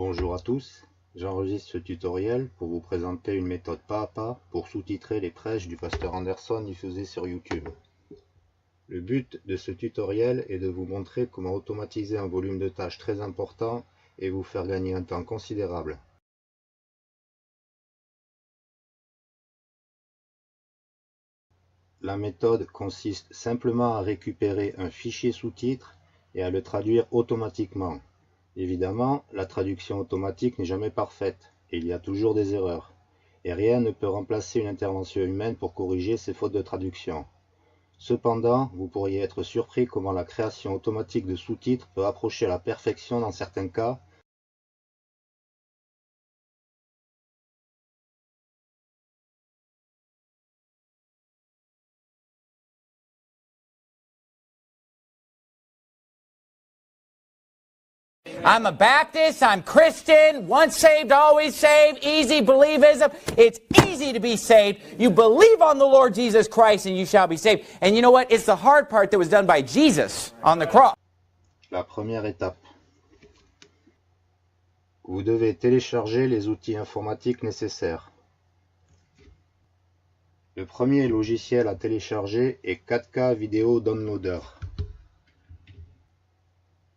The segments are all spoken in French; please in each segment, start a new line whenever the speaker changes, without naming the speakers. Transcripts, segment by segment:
Bonjour à tous, j'enregistre ce tutoriel pour vous présenter une méthode pas à pas pour sous-titrer les prêches du pasteur Anderson diffusés sur YouTube. Le but de ce tutoriel est de vous montrer comment automatiser un volume de tâches très important et vous faire gagner un temps considérable. La méthode consiste simplement à récupérer un fichier sous-titre et à le traduire automatiquement. Évidemment, la traduction automatique n'est jamais parfaite, et il y a toujours des erreurs, et rien ne peut remplacer une intervention humaine pour corriger ces fautes de traduction. Cependant, vous pourriez être surpris comment la création automatique de sous-titres peut approcher la perfection dans certains cas.
I'm a Baptist, I'm Christian, once saved, always saved, easy believism. It's easy to be saved. You believe on the Lord Jesus Christ and you shall be saved. And you know what? It's the hard part that was done by Jesus on the cross.
La première étape. Vous devez télécharger les outils informatiques nécessaires. Le premier logiciel à télécharger est 4K Video Downloader.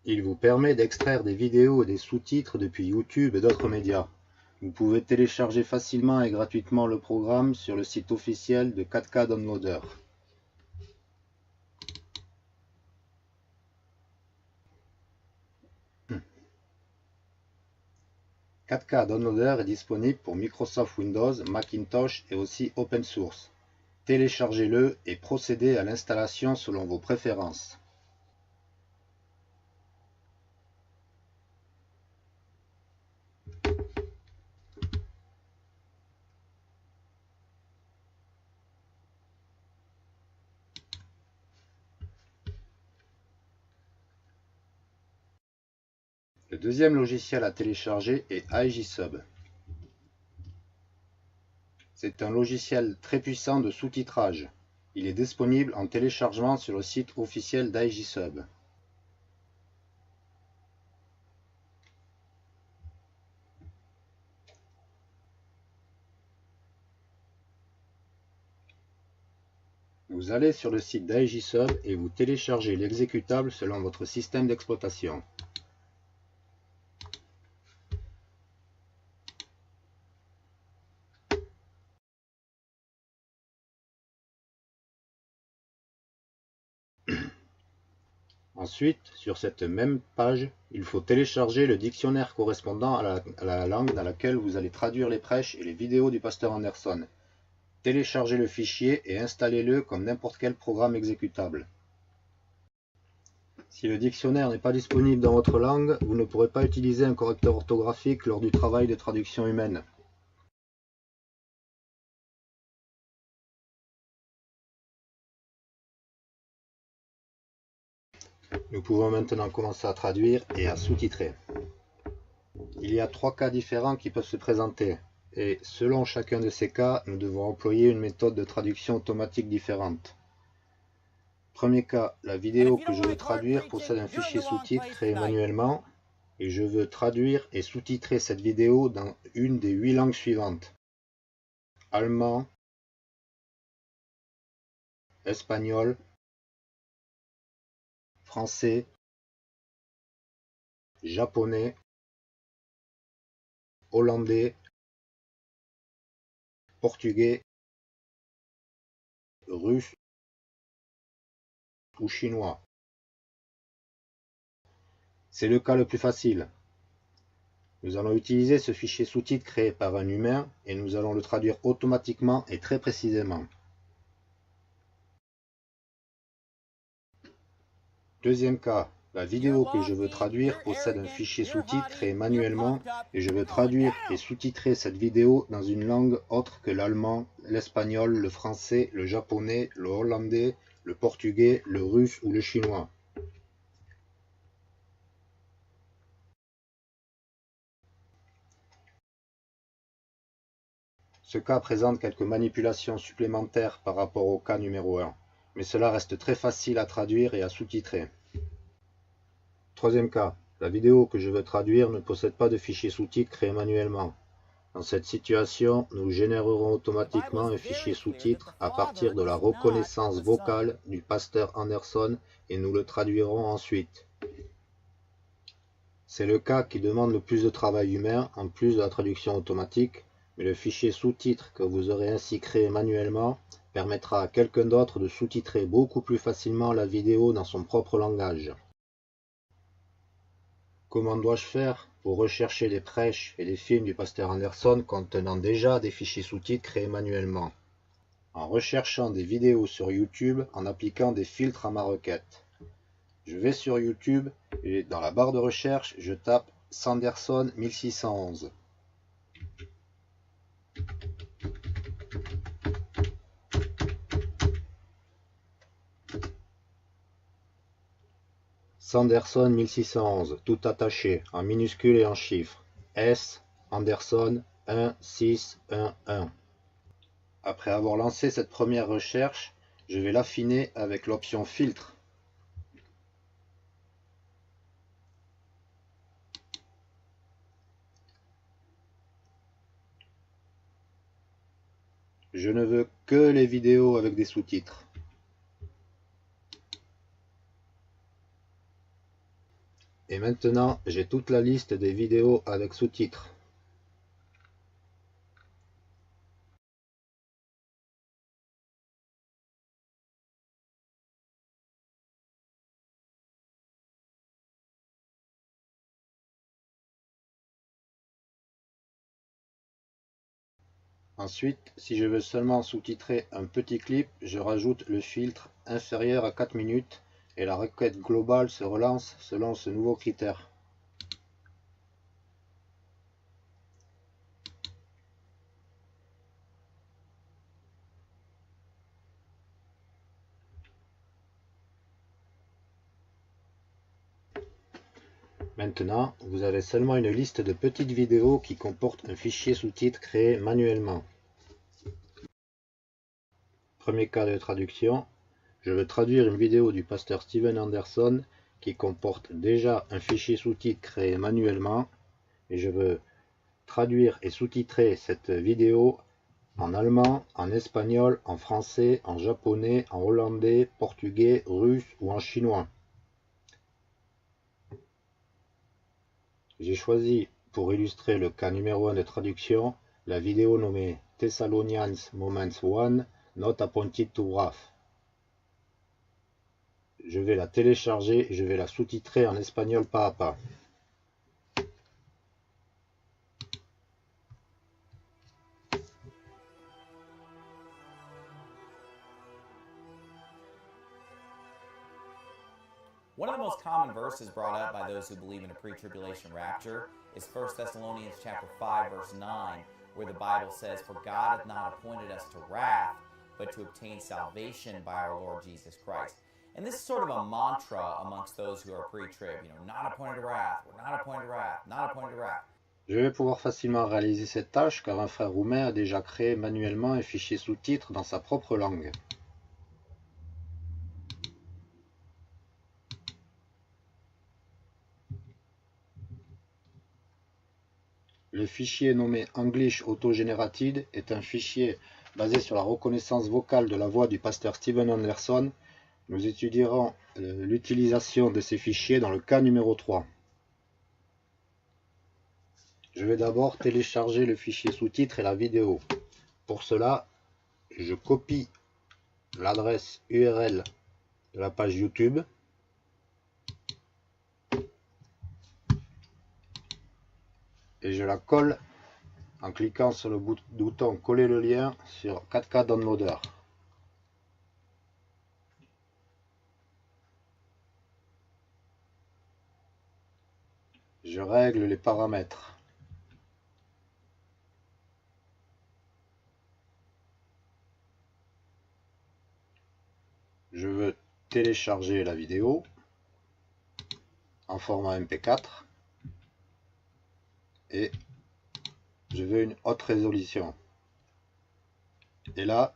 Il vous permet d'extraire des vidéos et des sous-titres depuis YouTube et d'autres médias. Vous pouvez télécharger facilement et gratuitement le programme sur le site officiel de 4K Downloader. « 4K Downloader est disponible pour Microsoft Windows, Macintosh et aussi Open Source. Téléchargez-le et procédez à l'installation selon vos préférences. Le deuxième logiciel à télécharger est IGSub. C'est un logiciel très puissant de sous-titrage. Il est disponible en téléchargement sur le site officiel d'IGSub. Vous allez sur le site d'IGSub et vous téléchargez l'exécutable selon votre système d'exploitation. Ensuite, sur cette même page, il faut télécharger le dictionnaire correspondant à la langue dans laquelle vous allez traduire les prêches et les vidéos du pasteur Anderson. Téléchargez le fichier et installez-le comme n'importe quel programme exécutable. Si le dictionnaire n'est pas disponible dans votre langue, vous ne pourrez pas utiliser un correcteur orthographique lors du travail de traduction humaine. Nous pouvons maintenant commencer à traduire et à sous-titrer. Il y a 3 cas différents qui peuvent se présenter, et selon chacun de ces cas, nous devons employer une méthode de traduction automatique différente. Premier cas, la vidéo que je veux traduire possède un fichier sous-titre créé manuellement, et je veux traduire et sous-titrer cette vidéo dans une des 8 langues suivantes: allemand, espagnol, français, japonais, hollandais, portugais, russe ou chinois. C'est le cas le plus facile. Nous allons utiliser ce fichier sous-titre créé par un humain et nous allons le traduire automatiquement et très précisément. Deuxième cas, la vidéo que je veux traduire possède un fichier sous-titre créé manuellement et je veux traduire et sous-titrer cette vidéo dans une langue autre que l'allemand, l'espagnol, le français, le japonais, le hollandais, le portugais, le russe ou le chinois. Ce cas présente quelques manipulations supplémentaires par rapport au cas numéro 1, mais cela reste très facile à traduire et à sous-titrer. Troisième cas, La vidéo que je veux traduire ne possède pas de fichier sous-titres créé manuellement. Dans cette situation, nous générerons automatiquement un fichier sous-titre à partir de la reconnaissance vocale du pasteur Anderson et nous le traduirons ensuite. C'est le cas qui demande le plus de travail humain en plus de la traduction automatique, mais le fichier sous-titres que vous aurez ainsi créé manuellement permettra à quelqu'un d'autre de sous-titrer beaucoup plus facilement la vidéo dans son propre langage. Comment dois-je faire pour rechercher les prêches et les films du pasteur Anderson contenant déjà des fichiers sous-titres créés manuellement? En recherchant des vidéos sur YouTube en appliquant des filtres à ma requête. Je vais sur YouTube et dans la barre de recherche, je tape Sanderson 1611. Sanderson 1611, tout attaché, en minuscules et en chiffres. S. Anderson 1611. Après avoir lancé cette première recherche, je vais l'affiner avec l'option filtre. Je ne veux que les vidéos avec des sous-titres. Et maintenant, j'ai toute la liste des vidéos avec sous-titres. Ensuite, si je veux seulement sous-titrer un petit clip, je rajoute le filtre inférieur à 4 minutes et la requête globale se relance selon ce nouveau critère. Maintenant, vous avez seulement une liste de petites vidéos qui comportent un fichier sous-titres créé manuellement. Premier cas de traduction, je veux traduire une vidéo du pasteur Steven Anderson qui comporte déjà un fichier sous-titres créé manuellement et je veux traduire et sous-titrer cette vidéo en allemand, en espagnol, en français, en japonais, en hollandais, portugais, russe ou en chinois. J'ai choisi, pour illustrer le cas numéro 1 de traduction, la vidéo nommée Thessalonians Moments 1, Not Appointed to Wrath. Je vais la télécharger et je vais la sous-titrer en espagnol pas à pas.
One of the most common verses brought up by those who believe in a pre-tribulation rapture is 1 Thessalonians chapter 5, verse 9, where the Bible says, "For God hath not appointed us to wrath, but to obtain salvation by our Lord Jesus Christ." And this is sort of a mantra amongst those who are pre-trib, not appointed to wrath, we're not appointed to wrath, not appointed to wrath.
Je vais pouvoir facilement réaliser cette tâche car un frère roumain a déjà créé manuellement un fichier sous-titres dans sa propre langue. Le fichier nommé English Auto-Generated est un fichier basé sur la reconnaissance vocale de la voix du pasteur Steven Anderson. Nous étudierons l'utilisation de ces fichiers dans le cas numéro 3. Je vais d'abord télécharger le fichier sous-titres et la vidéo. Pour cela, je copie l'adresse URL de la page YouTube. Et je la colle en cliquant sur le bouton coller le lien sur 4K Downloader. Je règle les paramètres. Je veux télécharger la vidéo en format MP4 et je veux une haute résolution. Et là,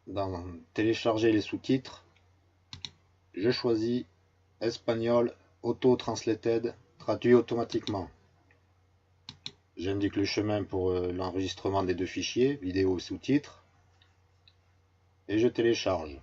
dans télécharger les sous-titres, je choisis espagnol auto-translated traduit automatiquement. J'indique le chemin pour l'enregistrement des deux fichiers, vidéo et sous-titres, et je télécharge.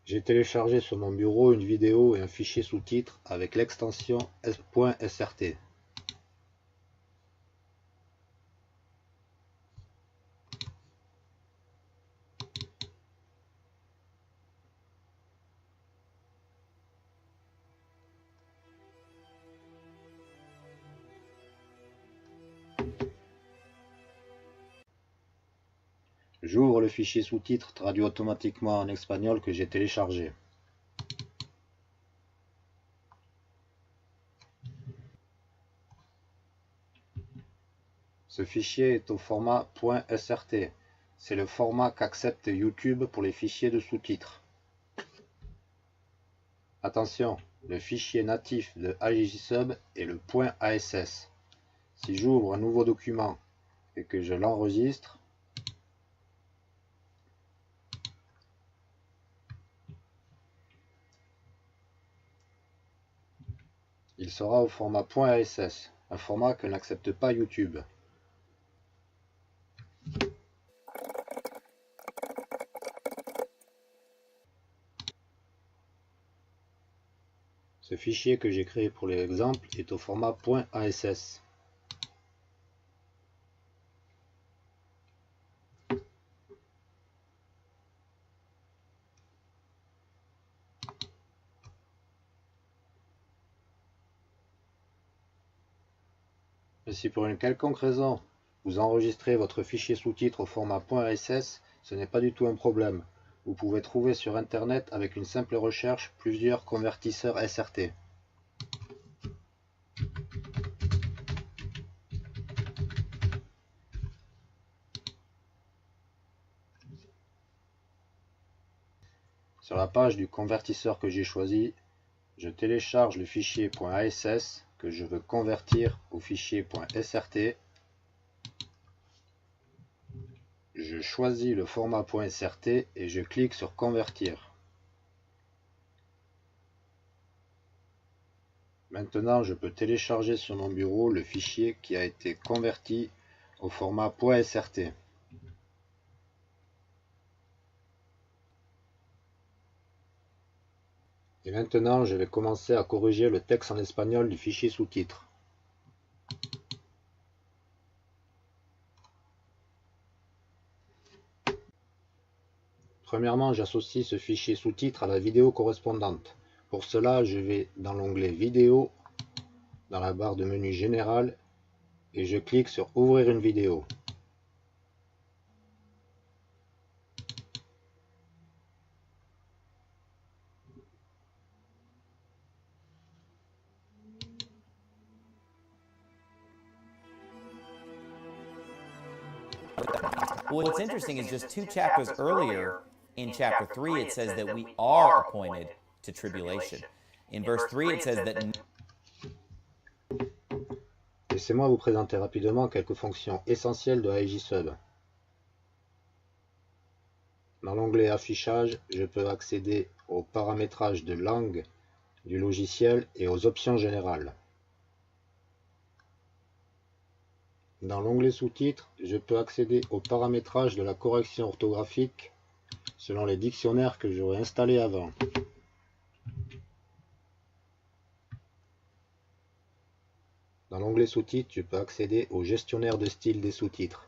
J'ai téléchargé sur mon bureau une vidéo et un fichier sous-titres avec l'extension .srt. J'ouvre le fichier sous-titres traduit automatiquement en espagnol que j'ai téléchargé. Ce fichier est au format .srt. C'est le format qu'accepte YouTube pour les fichiers de sous-titres. Attention, le fichier natif de AJSUB est le .ass. Si j'ouvre un nouveau document et que je l'enregistre, il sera au format .ass, un format que n'accepte pas YouTube. Ce fichier que j'ai créé pour l'exemple est au format .ass. Et si pour une quelconque raison, vous enregistrez votre fichier sous-titres au format .ass, ce n'est pas du tout un problème. Vous pouvez trouver sur Internet avec une simple recherche plusieurs convertisseurs SRT. Sur la page du convertisseur que j'ai choisi, je télécharge le fichier .ass que je veux convertir au fichier .srt. Je choisis le format .srt et je clique sur convertir. Maintenant, je peux télécharger sur mon bureau le fichier qui a été converti au format .srt. Et maintenant, je vais commencer à corriger le texte en espagnol du fichier sous-titres. Premièrement, j'associe ce fichier sous-titres à la vidéo correspondante. Pour cela, je vais dans l'onglet Vidéo, dans la barre de menu Général, et je clique sur Ouvrir une vidéo.
What's interesting is just 2 chapters earlier, in chapter 3, it says that we are appointed to tribulation. In verse 3, it says that...
Laissez-moi vous présenter rapidement quelques fonctions essentielles de AJSUB. Dans l'onglet Affichage, je peux accéder au paramétrage de langue du logiciel et aux options générales. Dans l'onglet Sous-titres, je peux accéder au paramétrage de la correction orthographique selon les dictionnaires que j'aurais installés avant. Dans l'onglet Sous-titres, je peux accéder au gestionnaire de style des sous-titres.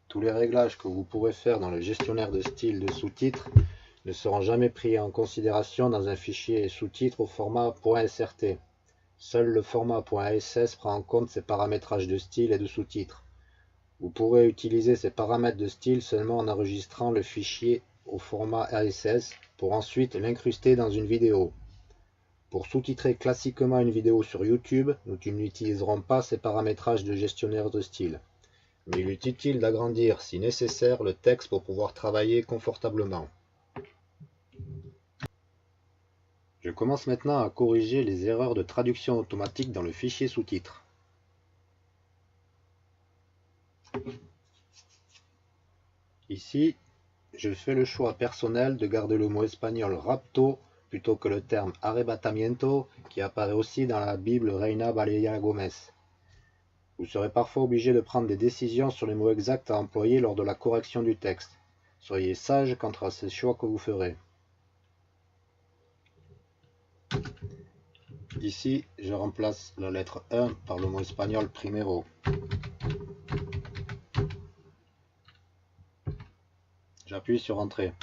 Tous les réglages que vous pourrez faire dans le gestionnaire de style de sous-titres ne seront jamais pris en considération dans un fichier sous-titres au format .srt. Seul le format .ass prend en compte ces paramétrages de style et de sous-titres. Vous pourrez utiliser ces paramètres de style seulement en enregistrant le fichier au format ASS pour ensuite l'incruster dans une vidéo. Pour sous-titrer classiquement une vidéo sur YouTube, nous n'utiliserons pas ces paramétrages de gestionnaire de style. Mais il est utile d'agrandir, si nécessaire, le texte pour pouvoir travailler confortablement. Je commence maintenant à corriger les erreurs de traduction automatique dans le fichier sous-titres. Ici, je fais le choix personnel de garder le mot espagnol rapto plutôt que le terme arrebatamiento qui apparaît aussi dans la Bible Reina Valeria Gómez. Vous serez parfois obligé de prendre des décisions sur les mots exacts à employer lors de la correction du texte. Soyez sage quant à ces choix que vous ferez. Ici, je remplace la lettre 1 par le mot espagnol primero. J'appuie sur Entrée.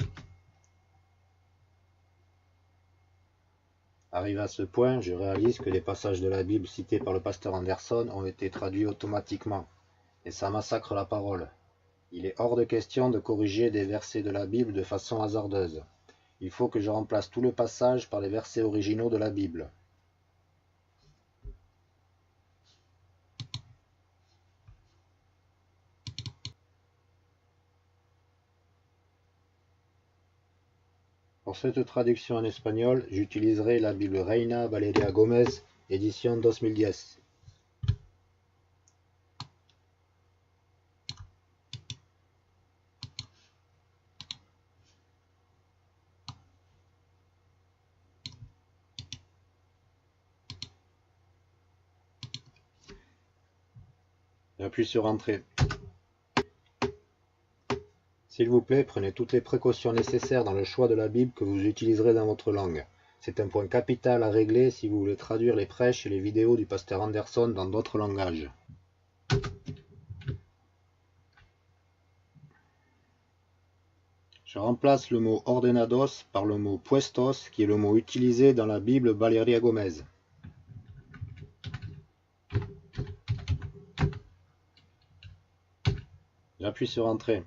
Arrivé à ce point, je réalise que les passages de la Bible cités par le pasteur Anderson ont été traduits automatiquement, et ça massacre la parole. Il est hors de question de corriger des versets de la Bible de façon hasardeuse. Il faut que je remplace tout le passage par les versets originaux de la Bible. Pour cette traduction en espagnol, j'utiliserai la Bible Reina Valeria Gómez, édition 2010. J'appuie sur Entrée. S'il vous plaît, prenez toutes les précautions nécessaires dans le choix de la Bible que vous utiliserez dans votre langue. C'est un point capital à régler si vous voulez traduire les prêches et les vidéos du pasteur Anderson dans d'autres langages. Je remplace le mot ordenados par le mot puestos, qui est le mot utilisé dans la Bible Valeria Gómez. J'appuie sur Entrée.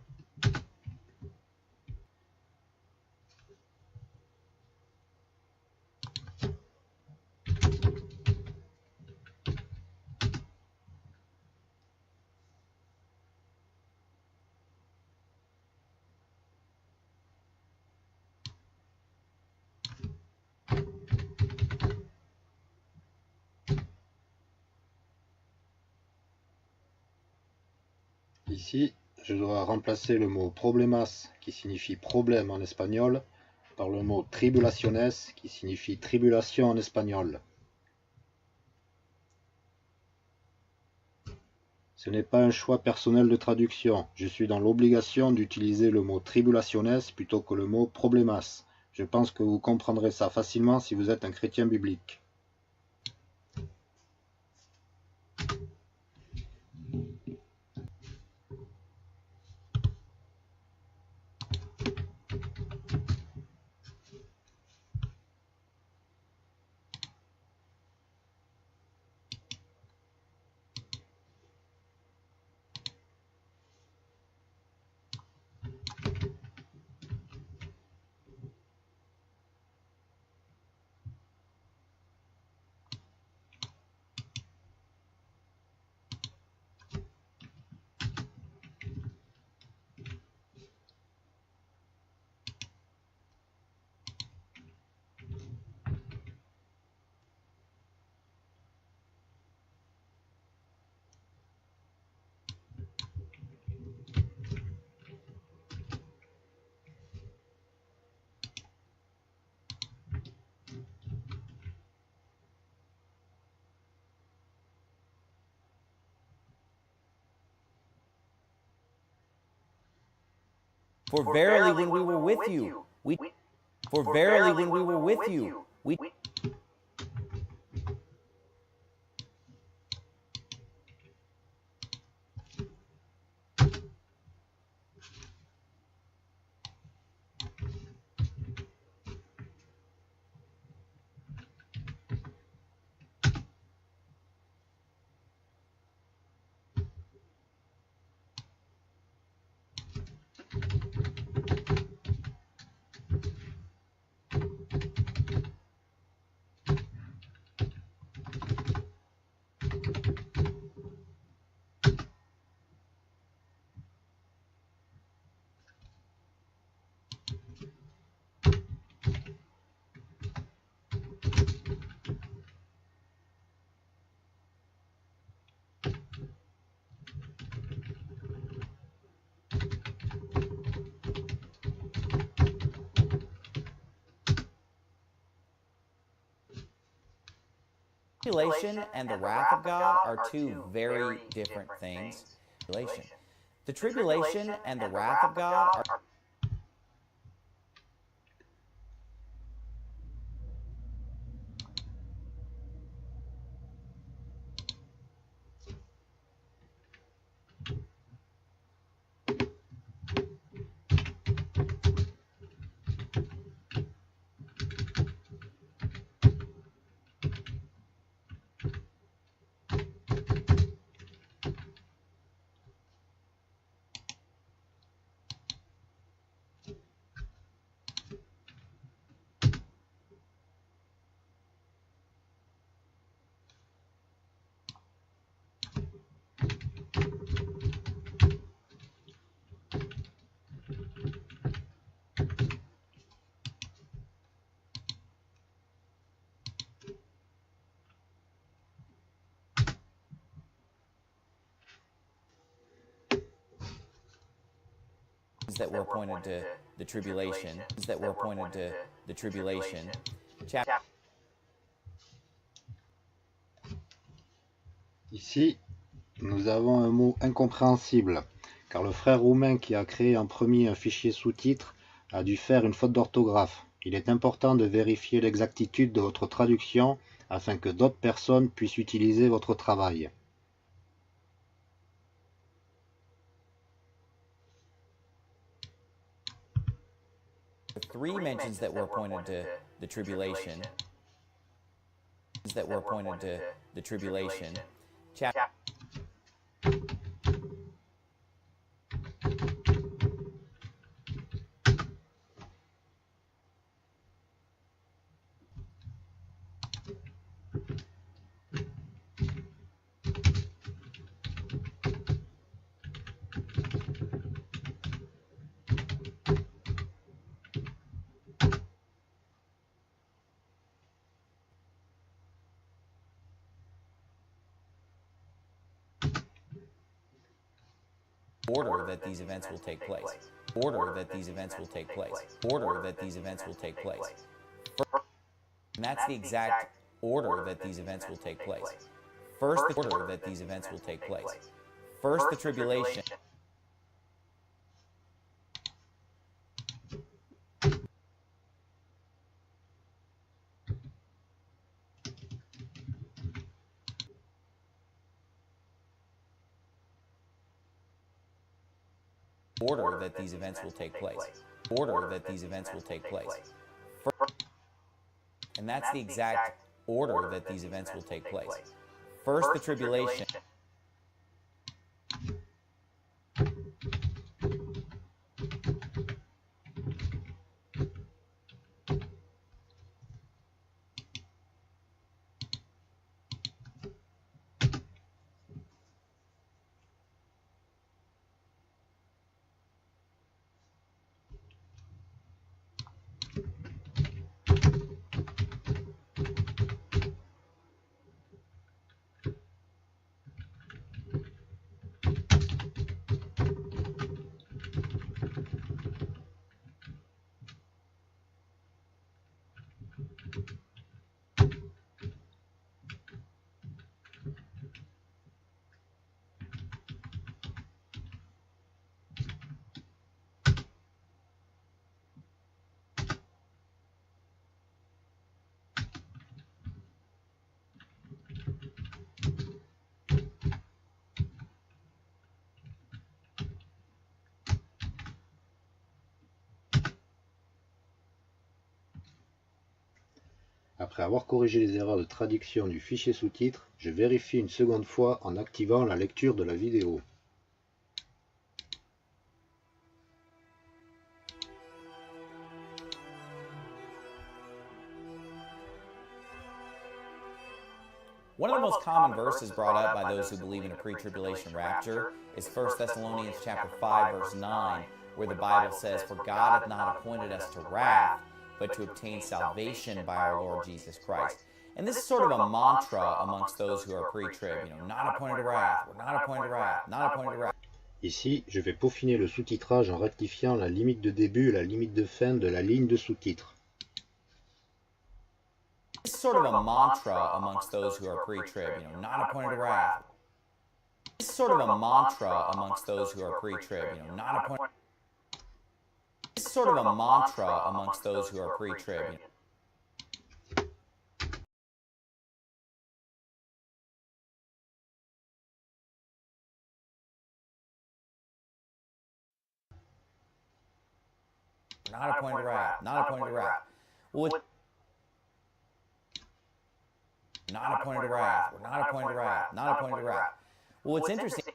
Ici, je dois remplacer le mot problemas, qui signifie problème en espagnol, par le mot tribulaciones, qui signifie tribulation en espagnol. Ce n'est pas un choix personnel de traduction. Je suis dans l'obligation d'utiliser le mot tribulaciones plutôt que le mot problemas. Je pense que vous comprendrez ça facilement si vous êtes un chrétien biblique.
For verily when we were with you, for verily when we were with you, we Tribulation and the wrath of God are two very different things. The tribulation and the wrath of God are that were appointed to the tribulation,
Ici, nous avons un mot incompréhensible, car le frère roumain qui a créé en premier un fichier sous-titre a dû faire une faute d'orthographe. Il est important de vérifier l'exactitude de votre traduction afin que d'autres personnes puissent utiliser votre travail.
three mentions that were appointed to the tribulation, chapter. Order that these events will take place. And that's the exact order that these events will take place. First, the order that these events will take place. First, the tribulation. Order that these events will take place. And that's the exact order that these events will take place. First, the tribulation.
Après avoir corrigé les erreurs de traduction du fichier sous-titre, je vérifie une seconde fois en activant la lecture de la vidéo.
One of the most common verses brought up by those who believe in a pre-tribulation rapture is 1 Thessalonians chapter 5, verse 9, where the Bible says, "For God hath not appointed us to wrath, but to obtain salvation by our Lord Jesus Christ." And this is sort of a mantra amongst those who are pre-trib, not appointed to wrath, we're not appointed to wrath, not appointed to wrath.
Ici, je vais peaufiner le sous-titrage en rectifiant la limite de début et la limite de fin de la ligne de sous-titre.
This It's sort of a mantra amongst those who are pre-trib, not appointed to wrath. It's sort of a mantra amongst those who are pre-trib, not appointed. It's sort of a mantra amongst those who are pre-trib. Not appointed to wrath. Not appointed to wrath. Well, not appointed to wrath. We're not appointed to wrath. Not appointed to wrath. Well, what's interesting.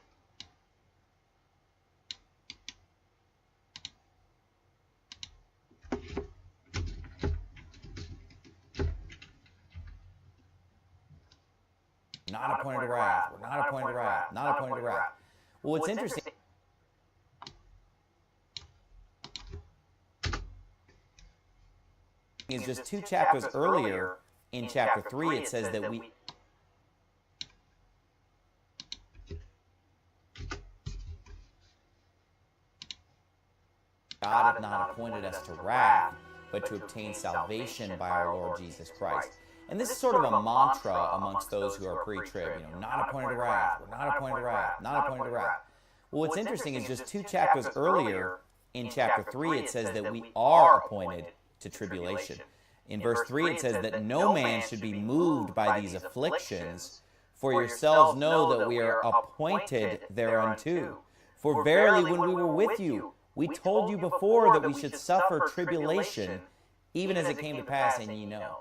Not appointed to wrath. We're not appointed to wrath. Not appointed to wrath. Well, what's interesting. Is just 2 chapters earlier in chapter 3 it says that God hath not appointed us to wrath, but to obtain salvation by our Lord Jesus Christ. And this is sort of a mantra amongst those who are pre-trib, not appointed to wrath, we're not appointed to wrath, not appointed to wrath. Well, what's interesting is just 2 chapters earlier in chapter 3 it says that we are appointed to tribulation. In verse 3 it says that no man should be moved by these afflictions, for yourselves know that we are appointed thereunto. For verily when we were with you, we told you before that we should suffer tribulation, even as it came to pass, and ye know.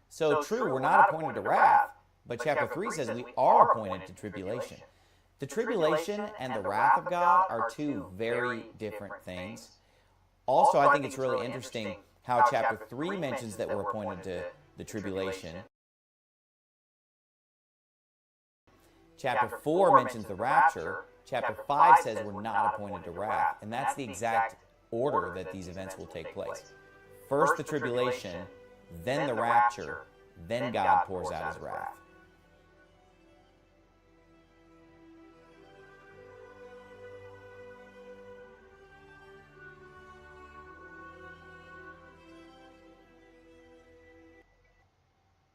So true, we're not appointed to wrath, but chapter 3 says we are appointed to tribulation. The tribulation and the wrath of God are 2 very different things. Also, I think it's really interesting how chapter 3 mentions that we're appointed to the tribulation. Chapter 4 mentions the rapture. Chapter 5 says we're not appointed to wrath. And that's the exact order that these events will take place. First the tribulation, then the rapture, then God pours out his wrath.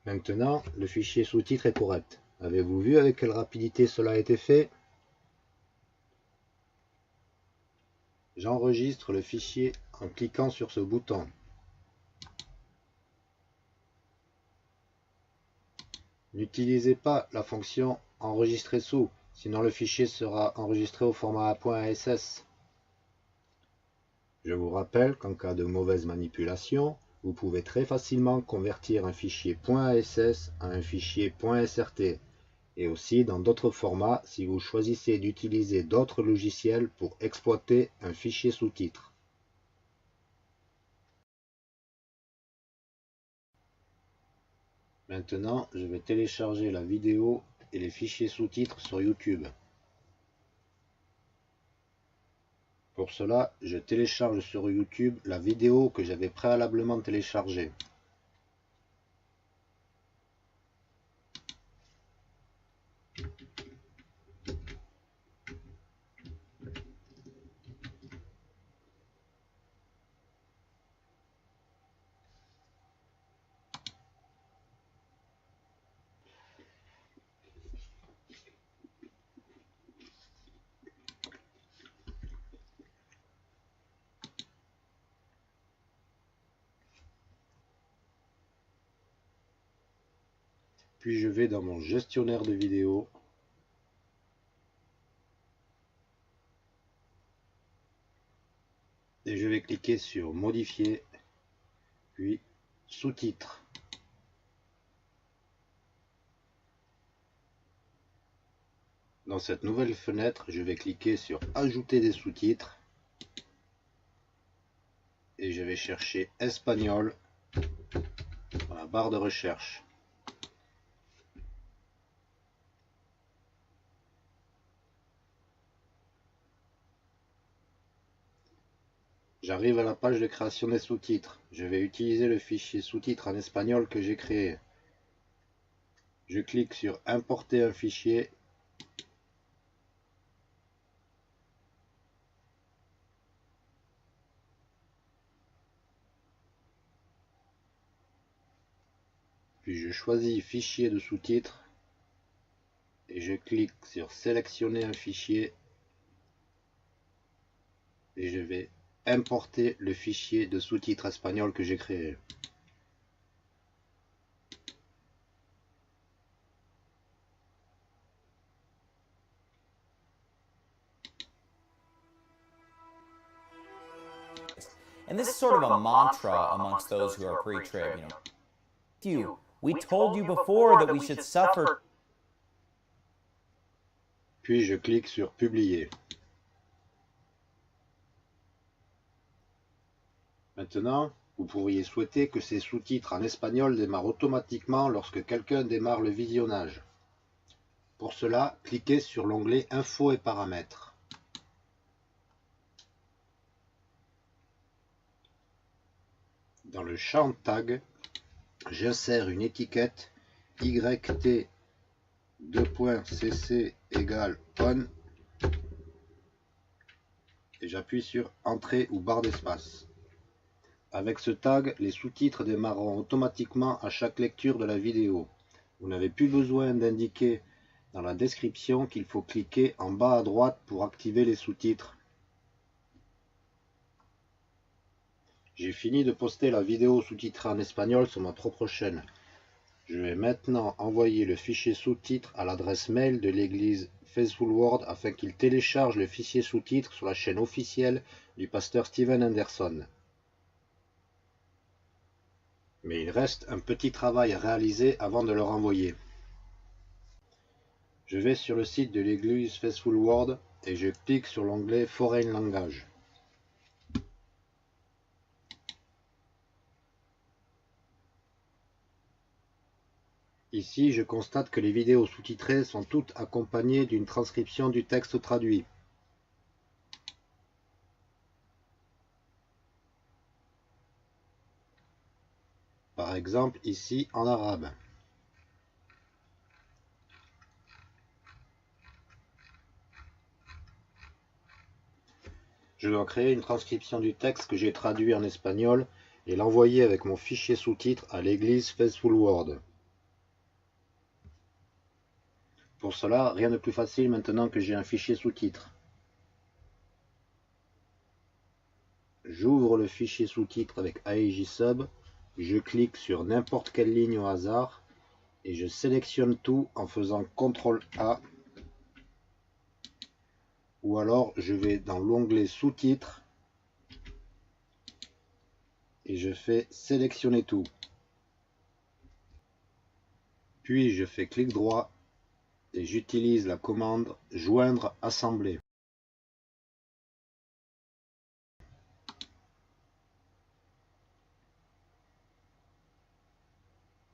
Maintenant, le fichier sous-titre est correct. Avez-vous vu avec quelle rapidité cela a été fait? J'enregistre le fichier en cliquant sur ce bouton. N'utilisez pas la fonction enregistrer sous, sinon le fichier sera enregistré au format .ass. Je vous rappelle qu'en cas de mauvaise manipulation, vous pouvez très facilement convertir un fichier .ass à un fichier .srt, et aussi dans d'autres formats si vous choisissez d'utiliser d'autres logiciels pour exploiter un fichier sous-titre. Maintenant, je vais télécharger la vidéo et les fichiers sous-titres sur YouTube. Pour cela, je télécharge sur YouTube la vidéo que j'avais préalablement téléchargée. Puis je vais dans mon gestionnaire de vidéos et je vais cliquer sur modifier, puis sous-titres. Dans cette nouvelle fenêtre, je vais cliquer sur ajouter des sous-titres et je vais chercher espagnol dans la barre de recherche. J'arrive à la page de création des sous-titres. Je vais utiliser le fichier sous-titres en espagnol que j'ai créé. Je clique sur importer un fichier. Puis je choisis fichier de sous-titres et je clique sur sélectionner un fichier et je vais importer le fichier de sous-titres espagnol que j'ai créé.
And this is sort of a mantra amongst those who are pre-trib, we told you before that we should suffer.
Puis je clique sur publier. Maintenant, vous pourriez souhaiter que ces sous-titres en espagnol démarrent automatiquement lorsque quelqu'un démarre le visionnage. Pour cela, cliquez sur l'onglet Infos et paramètres. Dans le champ tag, j'insère une étiquette YT2.cc égale on et j'appuie sur Entrée ou barre d'espace. Avec ce tag, les sous-titres démarreront automatiquement à chaque lecture de la vidéo. Vous n'avez plus besoin d'indiquer dans la description qu'il faut cliquer en bas à droite pour activer les sous-titres. J'ai fini de poster la vidéo sous-titrée en espagnol sur ma propre chaîne. Je vais maintenant envoyer le fichier sous-titres à l'adresse mail de l'église Faithful Word afin qu'il télécharge le fichier sous-titres sur la chaîne officielle du pasteur Steven Henderson. Mais il reste un petit travail à réaliser avant de le renvoyer. Je vais sur le site de l'église Faithful Word et je clique sur l'onglet Foreign Language. Ici, je constate que les vidéos sous-titrées sont toutes accompagnées d'une transcription du texte traduit. Par exemple, ici en arabe. Je dois créer une transcription du texte que j'ai traduit en espagnol et l'envoyer avec mon fichier sous-titres à l'église Faithful Word. Pour cela, rien de plus facile maintenant que j'ai un fichier sous-titres. J'ouvre le fichier sous-titres avec AEJSub, je clique sur n'importe quelle ligne au hasard et je sélectionne tout en faisant CTRL-A ou alors je vais dans l'onglet sous-titres et je fais sélectionner tout. Puis je fais clic droit et j'utilise la commande joindre assembler.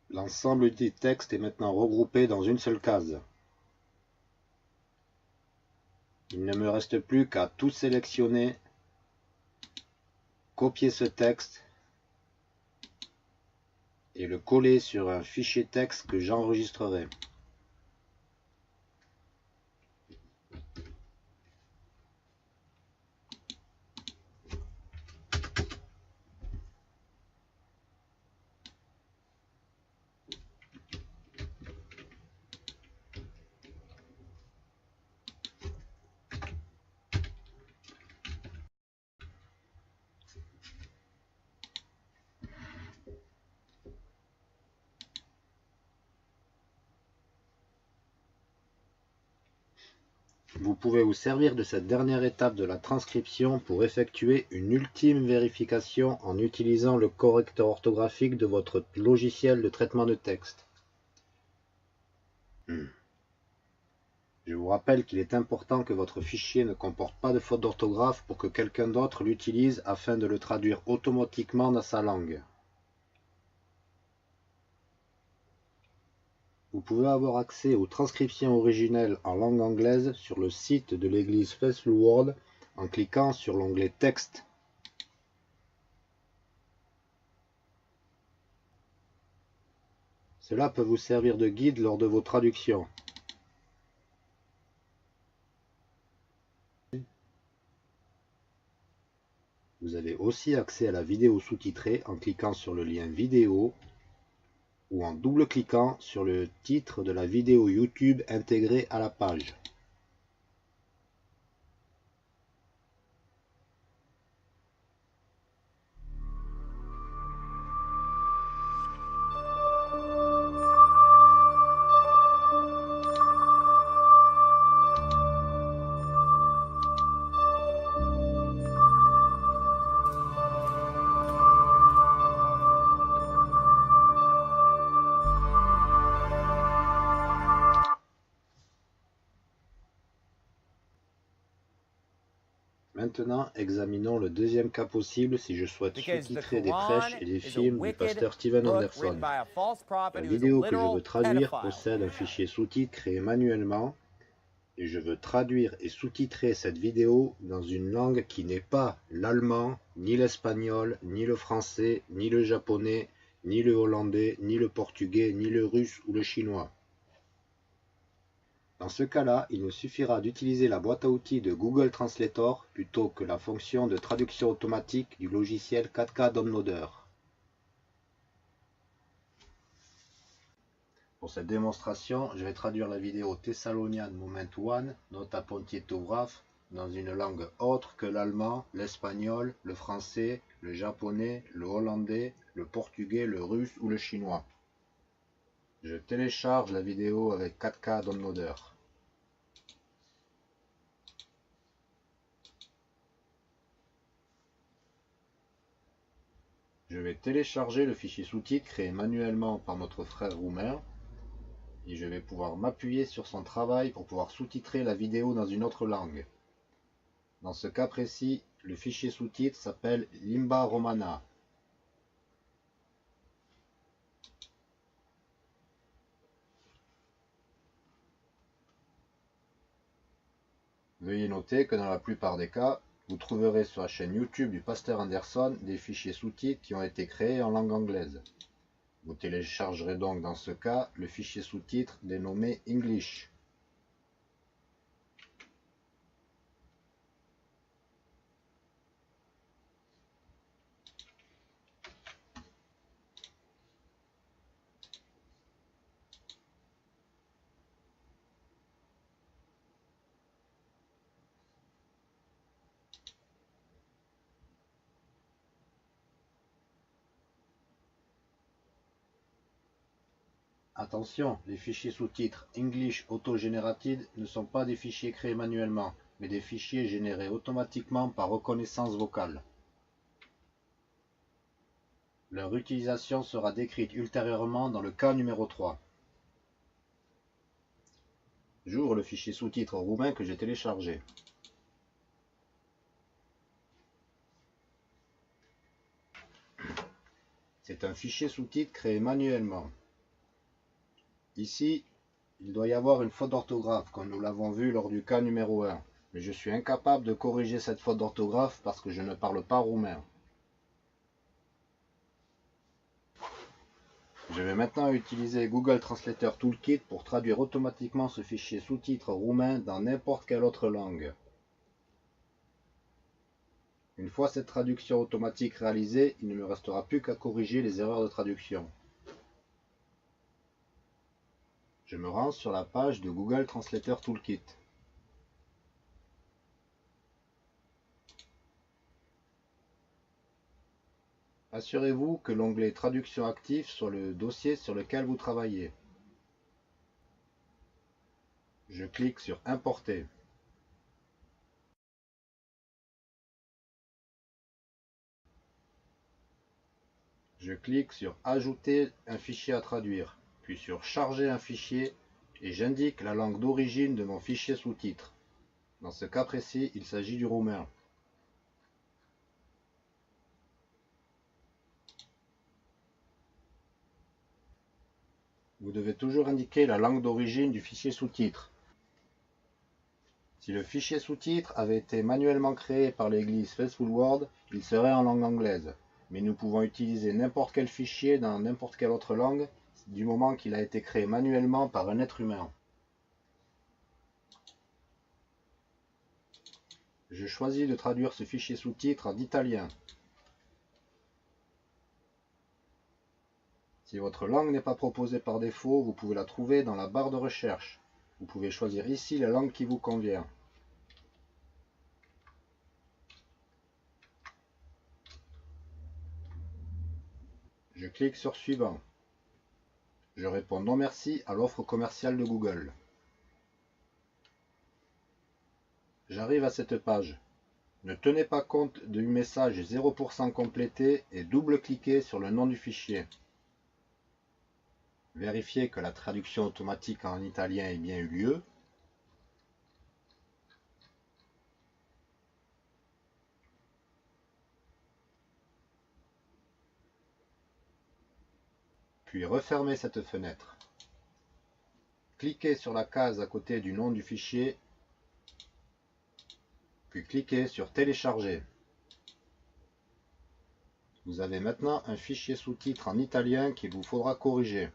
L'ensemble du texte est maintenant regroupé dans une seule case. Il ne me reste plus qu'à tout sélectionner, copier ce texte et le coller sur un fichier texte que j'enregistrerai. Vous pouvez vous servir de cette dernière étape de la transcription pour effectuer une ultime vérification en utilisant le correcteur orthographique de votre logiciel de traitement de texte. Je vous rappelle qu'il est important que votre fichier ne comporte pas de faute d'orthographe pour que quelqu'un d'autre l'utilise afin de le traduire automatiquement dans sa langue. Vous pouvez avoir accès aux transcriptions originelles en langue anglaise sur le site de l'église Faithful Word en cliquant sur l'onglet Texte. Cela peut vous servir de guide lors de vos traductions. Vous avez aussi accès à la vidéo sous-titrée en cliquant sur le lien vidéo ou en double-cliquant sur le titre de la vidéo YouTube intégrée à la page. Maintenant, examinons le deuxième cas possible si je souhaite sous-titrer des prêches et des films du pasteur Steven Anderson. La vidéo que je veux traduire possède un fichier sous-titre créé manuellement et je veux traduire et sous-titrer cette vidéo dans une langue qui n'est pas l'allemand, ni l'espagnol, ni le français, ni le japonais, ni le hollandais, ni le portugais, ni le russe ou le chinois. Dans ce cas-là, il nous suffira d'utiliser la boîte à outils de Google Translator plutôt que la fonction de traduction automatique du logiciel 4K Downloader. Pour cette démonstration, je vais traduire la vidéo Thessalonian Moment 1, Nota Pontiet Graph, dans une langue autre que l'allemand, l'espagnol, le français, le japonais, le hollandais, le portugais, le russe ou le chinois. Je télécharge la vidéo avec 4K Downloader. Je vais télécharger le fichier sous-titres créé manuellement par notre frère roumain et je vais pouvoir m'appuyer sur son travail pour pouvoir sous-titrer la vidéo dans une autre langue. Dans ce cas précis, le fichier sous-titre s'appelle Limba Romana. Veuillez noter que dans la plupart des cas, vous trouverez sur la chaîne YouTube du pasteur Anderson des fichiers sous-titres qui ont été créés en langue anglaise. Vous téléchargerez donc dans ce cas le fichier sous-titre dénommé English. Attention, les fichiers sous-titres English Auto-Generated ne sont pas des fichiers créés manuellement, mais des fichiers générés automatiquement par reconnaissance vocale. Leur utilisation sera décrite ultérieurement dans le cas numéro 3. J'ouvre le fichier sous-titres roumain que j'ai téléchargé. C'est un fichier sous-titres créé manuellement. Ici, il doit y avoir une faute d'orthographe, comme nous l'avons vu lors du cas numéro 1. Mais je suis incapable de corriger cette faute d'orthographe parce que je ne parle pas roumain. Je vais maintenant utiliser Google Translator Toolkit pour traduire automatiquement ce fichier sous-titres roumain dans n'importe quelle autre langue. Une fois cette traduction automatique réalisée, il ne me restera plus qu'à corriger les erreurs de traduction. Je me rends sur la page de Google Translator Toolkit. Assurez-vous que l'onglet Traduction active soit le dossier sur lequel vous travaillez. Je clique sur Importer. Je clique sur Ajouter un fichier à traduire, puis sur Charger un fichier et j'indique la langue d'origine de mon fichier sous-titres. Dans ce cas précis, il s'agit du roumain. Vous devez toujours indiquer la langue d'origine du fichier sous-titres. Si le fichier sous-titres avait été manuellement créé par l'église Faithful Word, il serait en langue anglaise. Mais nous pouvons utiliser n'importe quel fichier dans n'importe quelle autre langue, du moment qu'il a été créé manuellement par un être humain. Je choisis de traduire ce fichier sous-titres en italien. Si votre langue n'est pas proposée par défaut, vous pouvez la trouver dans la barre de recherche. Vous pouvez choisir ici la langue qui vous convient. Je clique sur Suivant. Je réponds non merci à l'offre commerciale de Google. J'arrive à cette page. Ne tenez pas compte du message 0% complété et double-cliquez sur le nom du fichier. Vérifiez que la traduction automatique en italien ait bien eu lieu. Puis refermez cette fenêtre. Cliquez sur la case à côté du nom du fichier, puis cliquez sur Télécharger. Vous avez maintenant un fichier sous-titres en italien qu'il vous faudra corriger.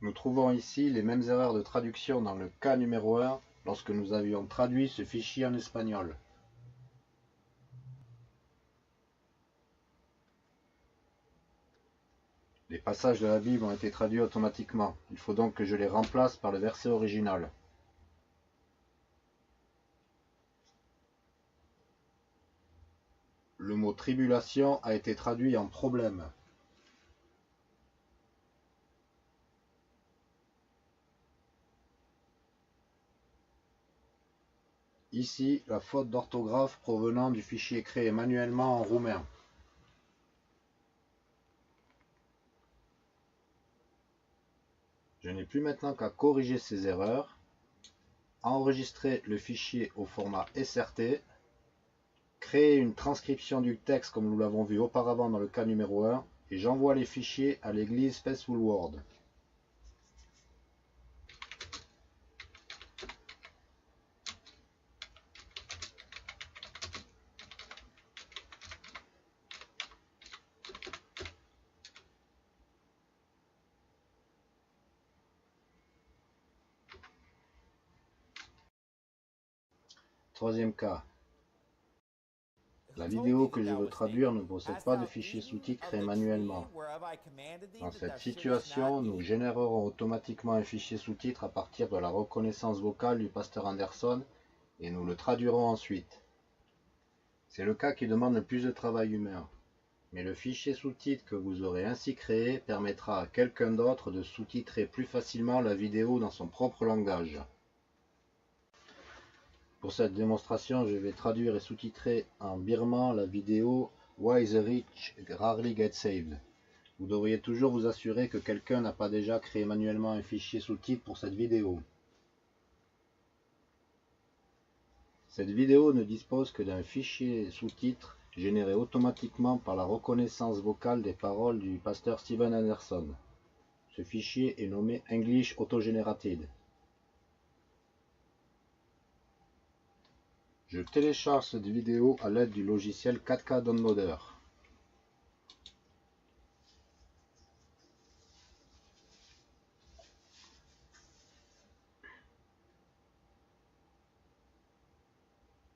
Nous trouvons ici les mêmes erreurs de traduction dans le cas numéro 1 lorsque nous avions traduit ce fichier en espagnol. Les passages de la Bible ont été traduits automatiquement. Il faut donc que je les remplace par le verset original. Le mot tribulation a été traduit en problème. Ici, la faute d'orthographe provenant du fichier créé manuellement en roumain. Je n'ai plus maintenant qu'à corriger ces erreurs, enregistrer le fichier au format SRT, créer une transcription du texte comme nous l'avons vu auparavant dans le cas numéro 1, et j'envoie les fichiers à l'église Faithful Word. Troisième cas. La vidéo que je veux traduire ne possède pas de fichier sous-titres créé manuellement. Dans cette situation, nous générerons automatiquement un fichier sous-titres à partir de la reconnaissance vocale du pasteur Anderson et nous le traduirons ensuite. C'est le cas qui demande le plus de travail humain. Mais le fichier sous-titres que vous aurez ainsi créé permettra à quelqu'un d'autre de sous-titrer plus facilement la vidéo dans son propre langage. Pour cette démonstration, je vais traduire et sous-titrer en birman la vidéo Why the Rich Rarely Get Saved. Vous devriez toujours vous assurer que quelqu'un n'a pas déjà créé manuellement un fichier sous-titres pour cette vidéo. Cette vidéo ne dispose que d'un fichier sous-titres généré automatiquement par la reconnaissance vocale des paroles du pasteur Steven Anderson. Ce fichier est nommé English Auto-Generated. Je télécharge cette vidéo à l'aide du logiciel 4K Downloader.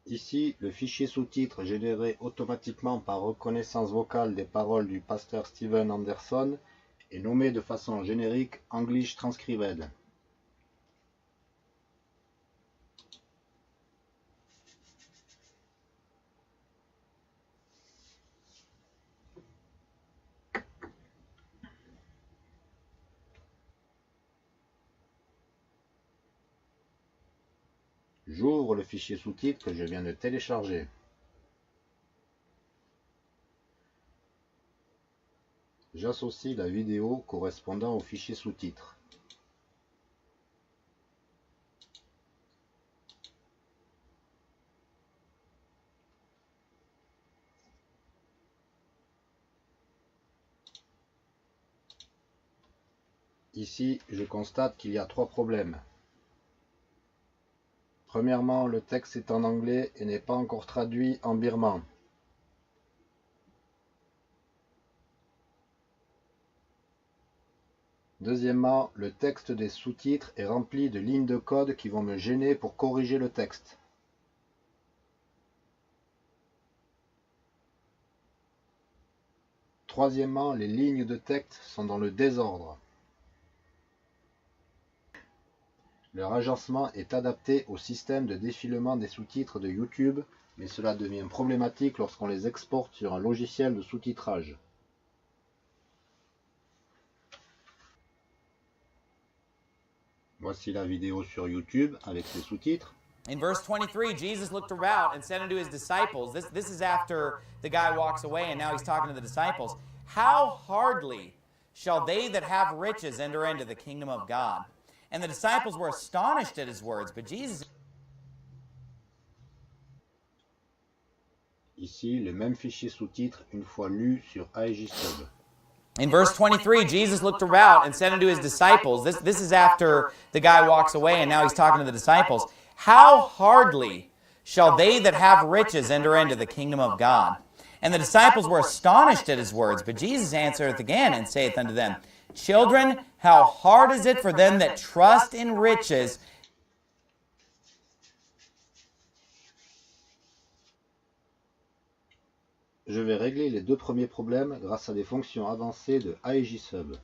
Ici, le fichier sous-titres généré automatiquement par reconnaissance vocale des paroles du pasteur Steven Anderson est nommé de façon générique English Transcribed. J'ouvre le fichier sous-titres que je viens de télécharger. J'associe la vidéo correspondant au fichier sous-titres. Ici, je constate qu'il y a trois problèmes. Premièrement, le texte est en anglais et n'est pas encore traduit en birman. Deuxièmement, le texte des sous-titres est rempli de lignes de code qui vont me gêner pour corriger le texte. Troisièmement, les lignes de texte sont dans le désordre. Leur agencement est adapté au système de défilement des sous-titres de YouTube, mais cela devient problématique lorsqu'on les exporte sur un logiciel de sous-titrage. Voici la vidéo sur YouTube avec les sous-titres.
In verse 23, Jesus looked around and said unto his disciples, this is after the guy walks away and now he's talking to the disciples, how hardly shall they that have riches enter into the kingdom of God? And the disciples were astonished at his words, but Jesus...
Ici, le même fichier sous-titre une fois lu sur AEGSub.
In verse 23, Jesus looked around and said unto his disciples, this is after the guy walks away and now he's talking to the disciples, how hardly shall they that have riches enter into the kingdom of God? And the disciples were astonished at his words, but Jesus answereth again and saith unto them, Children, how hard is it for them that trust in riches?
Je vais régler les deux premiers problèmes grâce à des fonctions avancées de AEGSub.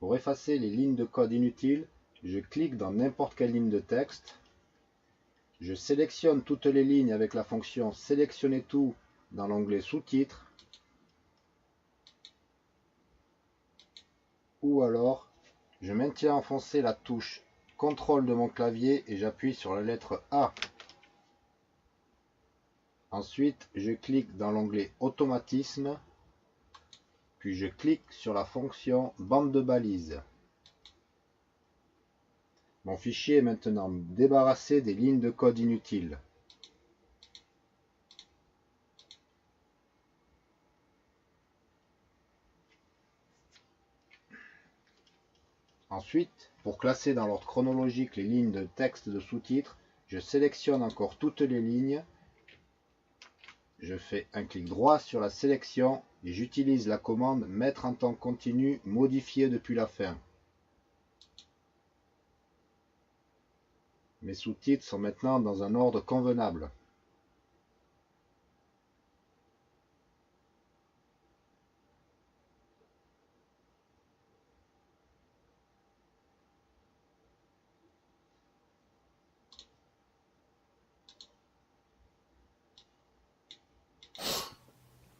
Pour effacer les lignes de code inutiles, je clique dans n'importe quelle ligne de texte. Je sélectionne toutes les lignes avec la fonction Sélectionner tout dans l'onglet Sous-titres. Ou alors, je maintiens enfoncé la touche CTRL de mon clavier et j'appuie sur la lettre A. Ensuite, je clique dans l'onglet Automatisme, puis je clique sur la fonction Bande de balise. Mon fichier est maintenant débarrassé des lignes de code inutiles. Ensuite, pour classer dans l'ordre chronologique les lignes de texte de sous-titres, je sélectionne encore toutes les lignes. Je fais un clic droit sur la sélection et j'utilise la commande Mettre en temps continu modifié depuis la fin. Mes sous-titres sont maintenant dans un ordre convenable.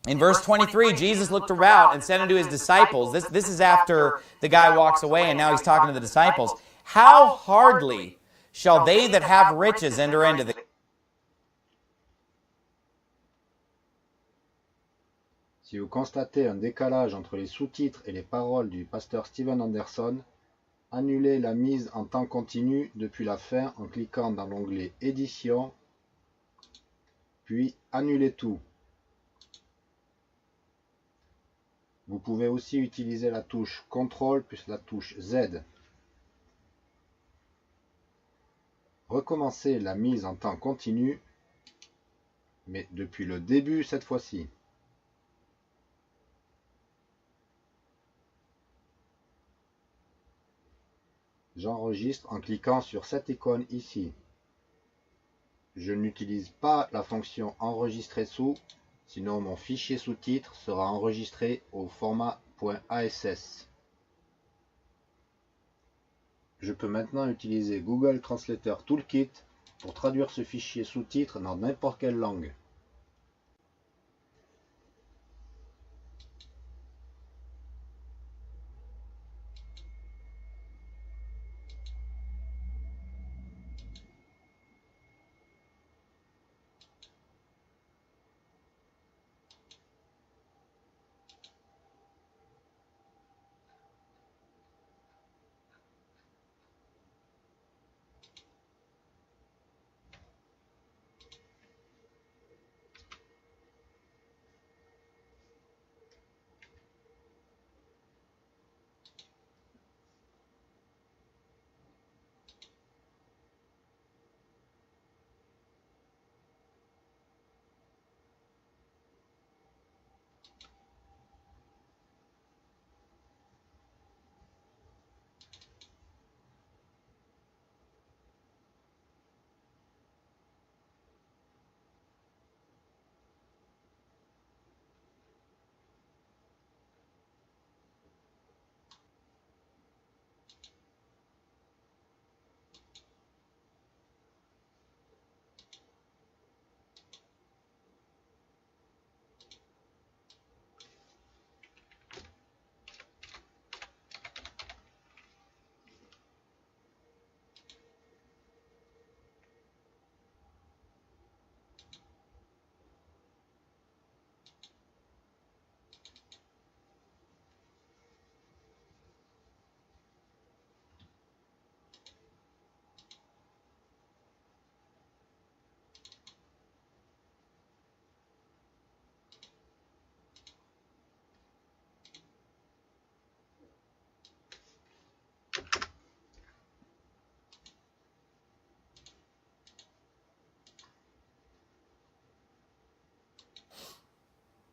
In verse 23, Jesus looked around and said unto his disciples, this is after the guy walks away and now he's talking to the disciples, how hardly shall they that have riches enter into the...
Si vous constatez un décalage entre les sous-titres et les paroles du pasteur Steven Anderson, annulez la mise en temps continu depuis la fin en cliquant dans l'onglet Édition, puis Annulez tout. Vous pouvez aussi utiliser la touche CTRL plus la touche Z. Recommencez la mise en temps continu, mais depuis le début cette fois-ci. J'enregistre en cliquant sur cette icône ici. Je n'utilise pas la fonction enregistrer sous, sinon mon fichier sous-titre sera enregistré au format .ass. Je peux maintenant utiliser Google Translator Toolkit pour traduire ce fichier sous-titre dans n'importe quelle langue.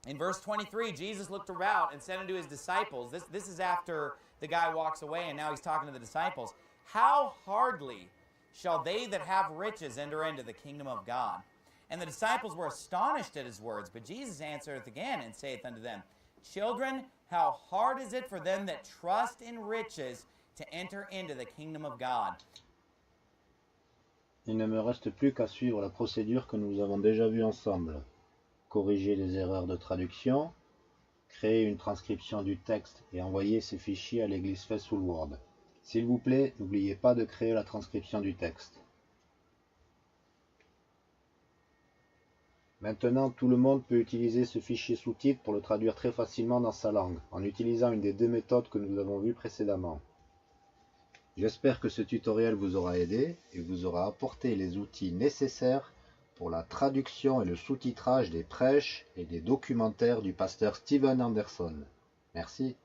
In verse 23, Jesus looked about and said unto his disciples, this is after the guy walks away and now he's talking to the disciples, how hardly shall they that have riches enter into the kingdom of God? And the disciples were astonished at his words, but Jesus answereth again and saith unto them, Children, how hard is it for them that trust in riches to enter into the kingdom of God?
Il ne me reste plus qu'à suivre la procédure que nous avons déjà vue ensemble. Corriger les erreurs de traduction, créer une transcription du texte et envoyer ces fichiers à l'église Faithful Word. S'il vous plaît, n'oubliez pas de créer la transcription du texte. Maintenant, tout le monde peut utiliser ce fichier sous-titre pour le traduire très facilement dans sa langue, en utilisant une des deux méthodes que nous avons vues précédemment. J'espère que ce tutoriel vous aura aidé et vous aura apporté les outils nécessaires pour la traduction et le sous-titrage des prêches et des documentaires du pasteur Steven Anderson. Merci.